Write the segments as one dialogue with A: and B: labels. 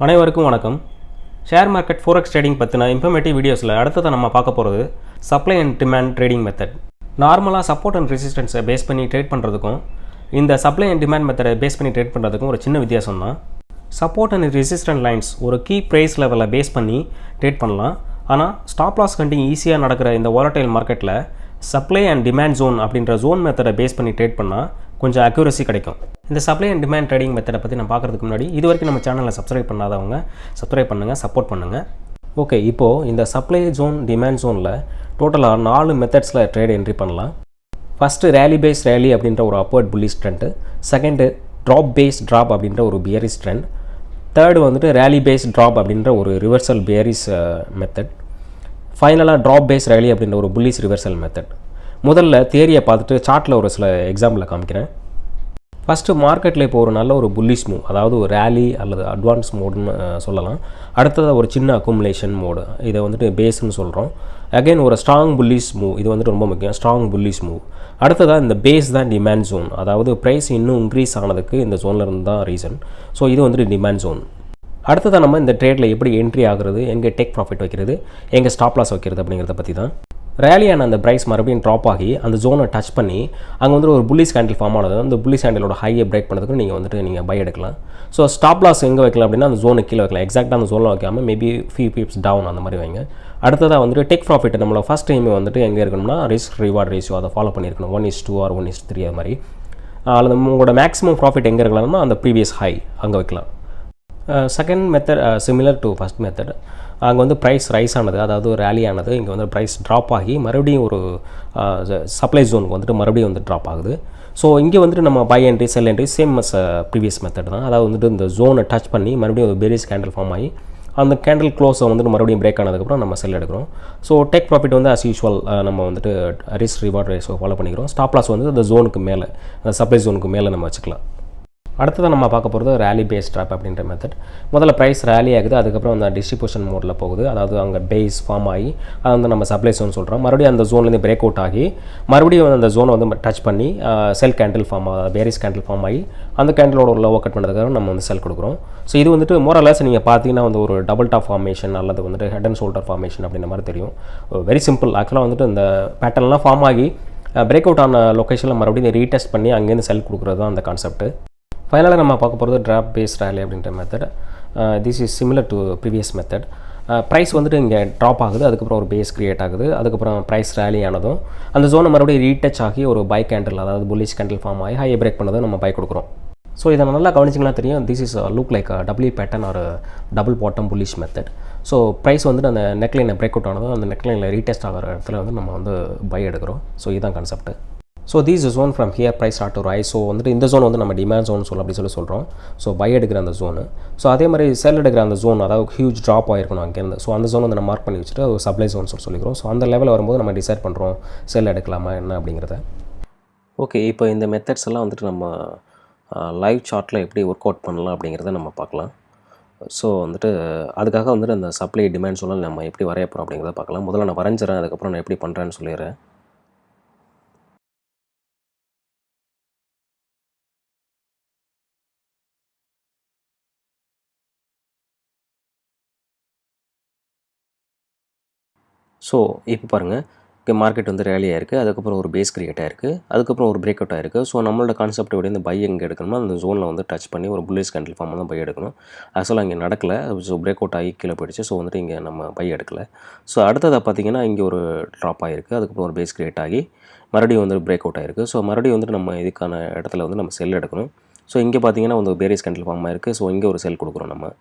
A: அனைவருக்கும் வணக்கம். Share market forex trading பற்றின இன்ஃபர்மேட்டிவ் வீடியோஸில் அடுத்ததை நம்ம பார்க்க போகிறது supply and demand trading method. நார்மலாக சப்போர்ட் அண்ட் ரெசிஸ்டன்ஸை பேஸ் பண்ணி ட்ரேட் பண்ணுறதுக்கும் இந்த சப்ளை அண்ட் டிமாண்ட் மெத்தடை பேஸ் பண்ணி ட்ரேட் பண்ணுறதுக்கும் ஒரு சின்ன வித்தியாசம் தான். சப்போர்ட் அண்ட் ரெசிஸ்டன்ட் லைன்ஸ் ஒரு கீ ப்ரைஸ் லெவலில் பேஸ் பண்ணி ட்ரேட் பண்ணலாம். ஆனால் ஸ்டாப் லாஸ் கண்டிங் ஈஸியாக நடக்கிற இந்த வாலடைல் மார்க்கெட்டில் சப்ளை அண்ட் டிமாண்ட் ஜோன் அப்படின்ற ஜோன் மெத்தடை பேஸ் பண்ணி ட்ரேட் பண்ணால் கொஞ்சம் அக்யூரசி கிடைக்கும். இந்த சப்ளை அண்ட் டிமாண்ட் ட்ரேடிங் மெத்தடை பற்றி நான் பார்க்குறதுக்கு முன்னாடி இது வரைக்கும் நம்ம சேனலை சப்ஸ்கிரைப் பண்ணாதவங்க சப்ஸ்கிரைப் பண்ணுங்கள், சப்போர்ட் பண்ணுங்கள். ஓகே, இப்போது இந்த சப்ளை ஜோன் டிமாண்ட் ஜோனில் டோட்டலாக 4 மெத்தட்ஸில் ட்ரேட் என்ட்ரி பண்ணலாம். ஃபஸ்ட்டு ரேலி பேஸ் ரேலி அப்படின்ற ஒரு upward bullish trend, second drop base drop அப்படின்ற ஒரு பியரிஸ் ட்ரெண்ட், தேர்டு வந்துட்டு ரேலி பேஸ் ட்ராப் அப்படின்ற ஒரு ரிவர்சல் பியரிஸ் மெத்தட், ஃபைனலாக ட்ராப் பேஸ் ரேலி அப்படின்ற ஒரு புல்லிஷ் ரிவர்சல் மெத்தட். முதல்ல தியரியை பார்த்துட்டு சார்ட்டில் ஒரு சில எக்ஸாம்பிளை காமிக்கிறேன். ஃபஸ்ட்டு மார்க்கெட்டில் இப்போ ஒரு நல்ல ஒரு புல்லிஷ் மூவ், அதாவது ஒரு ரேலி அல்லது அட்வான்ஸ் மோடுன்னு சொல்லலாம். அடுத்தது ஒரு சின்ன அக்குமுலேஷன் மோடு, இதை வந்துட்டு பேஸ்ன்னு சொல்கிறோம். அகைன் ஒரு ஸ்ட்ராங் புல்லிஷ் மூவ், இது வந்துட்டு ரொம்ப முக்கியம், ஸ்ட்ராங் புல்லிஷ் மூவ். அடுத்ததாக இந்த பேஸ் தான் டிமாண்ட் ஜோன், அதாவது ப்ரைஸ் இன்னும் இன்க்ரீஸ் ஆனதுக்கு இந்த ஜோனில் இருந்து தான் ரீசன். ஸோ இது வந்துட்டு டிமாண்ட் ஜோன். அடுத்ததாக நம்ம இந்த ட்ரேடில் எப்படி என்ட்ரி ஆகுறது, எங்கே டேக் ப்ராஃபிட் வைக்கிறது, எங்கே ஸ்டாப் லாஸ் வைக்கிறது அப்படிங்கிறத பற்றி தான். ரேலியான அந்த ப்ரைஸ் மறுபடியும் ட்ராப் ஆகி அந்த ஜோனை டச் பண்ணி அங்கே வந்துட்டு ஒரு புல்லிஷ் கேண்டில் ஃபார்ம் ஆனது, அந்த புல்லிஷ் கேண்டிலோட ஹையை பிரேக் பண்ணதுக்கு நீங்கள் பை எடுக்கலாம். ஸோ ஸ்டாப் லாஸ் எங்கே வைக்கலாம் அப்படின்னா அந்த ஜோனுக்கு கீழே வைக்கலாம். எக்ஸாக்டாக அந்த ஜோனில் வைக்காமல் மேபி ஃபியூ பிப்ஸ் டவுன் அந்த மாதிரி வைங்க. அடுத்ததாக வந்துட்டு டேக் ப்ராஃபிட் நம்மளோட ஃபஸ்ட் டைம் வந்துட்டு எங்கே இருக்கணும்னா ரிஸ்க் ரிவார்ட் ரேஷியோ அதை ஃபாலோ பண்ணியிருக்கணும். 1:2 ஆர் 1:3 அது மாதிரி. அதில் உங்களோட மேக்ஸிமம் ப்ராஃபிட் எங்கே இருக்கலாம்னா அந்த ப்ரீவியஸ் ஹை அங்கே வைக்கலாம். Second method similar to first method. அங்கே வந்து ப்ரைஸ் ரைஸ் ஆனது, அதாவது ரேலி ஆனது, இங்கே வந்து ப்ரைஸ் ட்ராப் ஆகி மறுபடியும் ஒரு சப்ளை ஜோனுக்கு வந்துட்டு மறுபடியும் வந்து ட்ராப் ஆகுது. ஸோ இங்கே வந்துட்டு நம்ம buy entry sell entry same as previous method தான். அதாவது வந்துட்டு இந்த ஜோனை டச் பண்ணி மறுபடியும் ஒரு பெரிஸ் கேண்டில் ஃபார்ம் ஆகி அந்த கேண்டில் க்ளோஸை வந்துட்டு மறுபடியும் பிரேக் ஆனதுக்கப்புறம் நம்ம செல் எடுக்கிறோம். ஸோ டேக் ப்ராஃபிட் வந்து அஸ் யூஷுவல் நம்ம வந்துட்டு ரிஸ்க் ரிவார்ட் ரேஷியோ ஃபாலோ பண்ணிக்கிறோம். ஸ்டாப் லாஸ் வந்து அந்த ஜோனுக்கு மேலே, அந்த சப்ளை ஜோனுக்கு மேலே நம்ம வச்சுக்கலாம். அடுத்ததான் நம்ம பார்க்க போகிறது ரேலி பேஸ் ட்ராப் அப்படின்ற மெத்தட். முதல்ல ப்ரைஸ் ரேலி ஆகுது, அதுக்கப்புறம் அந்த டிஸ்ட்ரிபியூஷன் மோடில் போகுது, அதாவது அங்கே பேஸ் ஃபார்ம் ஆகி அதை வந்து நம்ம சப்ளை ஜோன் சொல்கிறோம். மறுபடியும் அந்த ஜோன்லேருந்து பிரேக் அவுட் ஆகி மறுபடியும் அந்த ஜோனை வந்து டச் பண்ணி செல் கேண்டில் ஃபார்ம் ஆகுது, பேரிஸ் கேண்டில் ஃபார்ம் ஆகி அந்த கேண்டிலோட ஒரு லோவை கட் பண்ணுறதுக்காக நம்ம வந்து செல் கொடுக்குறோம். ஸோ இது வந்துட்டு மோரலஸ் நீங்கள் பார்த்தீங்கன்னா வந்து ஒரு டபுள் டாப் ஃபார்மேஷன் அல்லது வந்துட்டு ஹெட் அண்ட் ஷோல்டர் ஃபார்மேஷன் அப்படின்ற மாதிரி தெரியும். Very simple. ஆக்சுவலாக வந்துட்டு இந்த பேட்டர்ன்லாம் ஃபார்ம் ஆகி பிரேக் அவுட் ஆன லொக்கேஷனில் மறுபடியும் ரீடெஸ்ட் பண்ணி அங்கேருந்து செல் கொடுக்குறது தான் அந்த கான்செப்ட். ஃபைனலாக நம்ம பார்க்க போகிறது ட்ராப் பேஸ் ரேலி அப்படின்ற மெத்தட். This is similar to previous method. Price வந்துட்டு இங்கே ட்ராப் ஆகுது, அதுக்கப்புறம் ஒரு பேஸ் க்ரியேட் ஆகுது, அதுக்கப்புறம் ப்ரைஸ் ரேலி ஆனதும் அந்த ஜோனை மறுபடியும் ரீடச் ஆகி ஒரு பை கேண்டில், அதாவது புல்லிஷ் கேண்டில் ஃபார்ம் ஆகி ஹையை பிரேக் பண்ணதும் நம்ம பை கொடுக்குறோம். ஸோ இதை நல்லா கவனிச்சிங்கன்னா தெரியும், this is look like double pattern ஒரு double bottom bullish method. So price வந்துட்டு அந்த நெக்லைனை பிரேக் அவுட் ஆனதும் அந்த நெக்லைனில் ரீடெஸ்ட் ஆகிற இடத்துல வந்து நம்ம வந்து பை எடுக்கிறோம். ஸோ இதுதான் concept. So these zone from here price start to rise. So வந்துட்டு இந்த ஜோன் வந்து நம்ம டிமாண்ட் ஜோன் அப்படி சொல்கிறோம். ஸோ பை எடுக்கிற அந்த ஜோனு. ஸோ அதே மாதிரி செல் எடுக்கிற அந்த ஜோன், அதாவது ஹியூஜ் ட்ராப் ஆகிருக்கணும் அங்கேருந்து. ஸோ அந்த ஜோன் வந்து நம்ம மார்க் பண்ணி வச்சுட்டு ஒரு சப்ளை ஜோன் சொல்லிக்கிறோம். ஸோ அந்த லெவலில் வரும்போது நம்ம டிசைட் பண்ணுறோம் செல் எடுக்கலாமா என்ன அப்படிங்கிறத. ஓகே, இப்போ இந்த மெத்தட்ஸ் எல்லாம் வந்துட்டு நம்ம லைவ் சார்ட்டில் எப்படி ஒர்க் அவுட் பண்ணலாம் அப்படிங்கிறத நம்ம பார்க்கலாம். ஸோ வந்துட்டு அதுக்காக வந்துட்டு அந்த சப்ளை டிமாண்ட் ஜோனில் நம்ம எப்படி வரைய போகிறோம் அப்படிங்கிறத பார்க்கலாம். முதல்ல நான் வரைஞ்சிடறேன், அதுக்கப்புறம் நான் எப்படி பண்ணுறேன்னு சொல்லிடுறேன். ஸோ இப்போ பாருங்கள், இப்போ மார்க்கெட் வந்து ரேலி ஆயிருக்கு, அதுக்கப்புறம் ஒரு பேஸ் கிரியேட் ஆயிருக்கு, அதுக்கப்புறம் ஒரு பிரேக் அவுட் ஆயிருக்கு. ஸோ நம்மளோட கான்செப்ட் எப்படி இந்த பை எங்கே எடுக்கணும்னா அந்த ஜோனில் வந்து டச் பண்ணி ஒரு புல்லிஷ் கேண்டில் ஃபார்ம் தான் பை எடுக்கணும். ஆக்சுவலாக இங்கே நடக்கலை. ஸோ பிரேக் அவுட் ஆகி கீழே போயிடுச்சு. ஸோ வந்துட்டு இங்கே நம்ம பை எடுக்கலை. ஸோ அடுத்ததாக பார்த்தீங்கன்னா இங்கே ஒரு ட்ராப் ஆகிருக்கு, அதுக்கப்புறம் ஒரு பேஸ் கிரியேட் ஆகி மறுபடியும் வந்து பிரேக் அவுட் ஆயிருக்கு. ஸோ மறுபடியும் வந்துட்டு நம்ம இதுக்கான இடத்துல வந்து நம்ம செல் எடுக்கணும். ஸோ இங்கே பார்த்தீங்கன்னா வந்து பேரிஸ் கேண்டில் ஃபார்ம் ஆயிருக்கு. ஸோ இங்கே ஒரு செல் கொடுக்குறோம் நம்ம.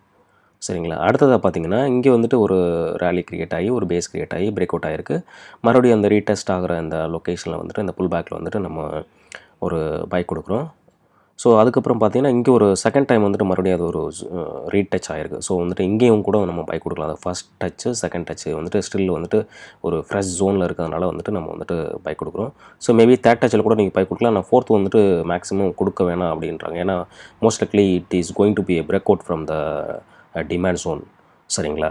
A: சரிங்களா? அடுத்ததாக பார்த்தீங்கன்னா இங்கே வந்துட்டு ஒரு ரேலி கிரியேட் ஆகி ஒரு பேஸ் கிரியேட் ஆகி பிரேக் அவுட் ஆகிருக்கு. மறுபடியும் அந்த ரீடெஸ்ட் ஆகிற அந்த லொக்கேஷனில் வந்துட்டு இந்த புல் பேக்கில் வந்துட்டு நம்ம ஒரு பை கொடுக்குறோம். ஸோ அதுக்கப்புறம் பார்த்தீங்கன்னா இங்கே ஒரு செகண்ட் டைம் வந்துட்டு மறுபடியும் அது ஒரு ரீடச் ஆகிருக்கு. ஸோ வந்துட்டு இங்கேயும் கூட நம்ம பை கொடுக்கலாம். அது ஃபஸ்ட் டச்சு செகண்ட் டச்சு வந்துட்டு ஸ்டில் வந்துட்டு ஒரு ஃப்ரெஷ் ஜோனில் இருக்கிறதுனால வந்துட்டு நம்ம வந்துட்டு பை கொடுக்குறோம். ஸோ மேபி தேர்ட் டச்சில் கூட நீங்கள் பை கொடுக்கலாம். நான் ஃபோர்த் வந்துட்டு மேக்ஸிமம் கொடுக்க வேணாம் அப்படின்றாங்க. ஏன்னா most likely it is going to be a break out from the demand zone. சரிங்களா?